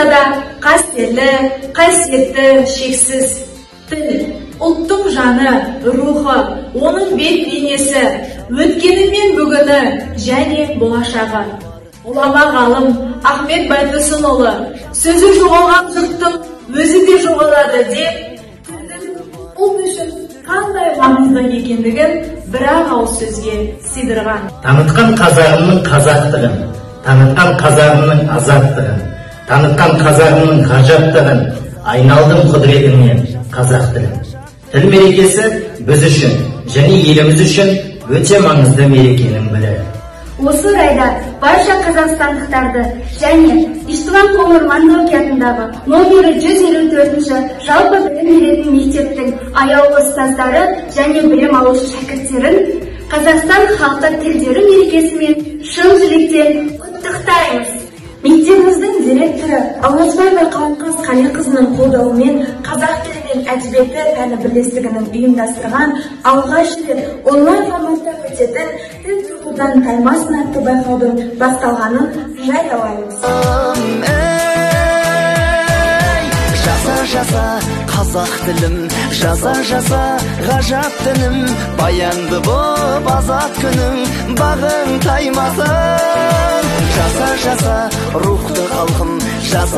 да қастерлі, қасиетті, шексіз. Тіл, ұлттың жаны, рухы, оның бет бейнесі, өткені мен бүгіні және болашағы. Ғұлама ғалым Ахмет Байтұрсынұлы сөзі жоғалған жұрттың өзі де жоғалады деп, тілдің ұлт үшін қандай маңызды екендігін бір-ақ ауыз сөзге сыйдырған. Танытқан қазағымның қазақтығын, танытқан қазағымның азаттығын, танытқан қазағымның ғажаптығын, айналдым құдіретіңнен қазақ тілін. Тіл мерекесі біз үшін және еліміз үшін өте маңызды мерекенің бірі. Осы орайда барша қазақстандықтарды және Иштван Комарманов атындағы номері 154-ші жалпы білім беретін мектептің аяулы ұстаздары және білім алушы шәкірттерін Қазақстан халқы тілдері мерекесімен шын жүректен құттықтаймыз. Мектебіміздің директоры Алмасбаева Қаламқас Қалиқызының қолдауымен қазақ тілі мен әдебиеті пәні бірлестігінің ұйымдастырған алғаш рет онлайн форматта өтетін тіл тұрғыдан таймасын атты байқаудың басталғанын жариялаймыз. Жаза қазақ тілім, жаза ғажап дінім, баянды боп азат күнің, бағың таймасын. Жаза рухты халқым, жаза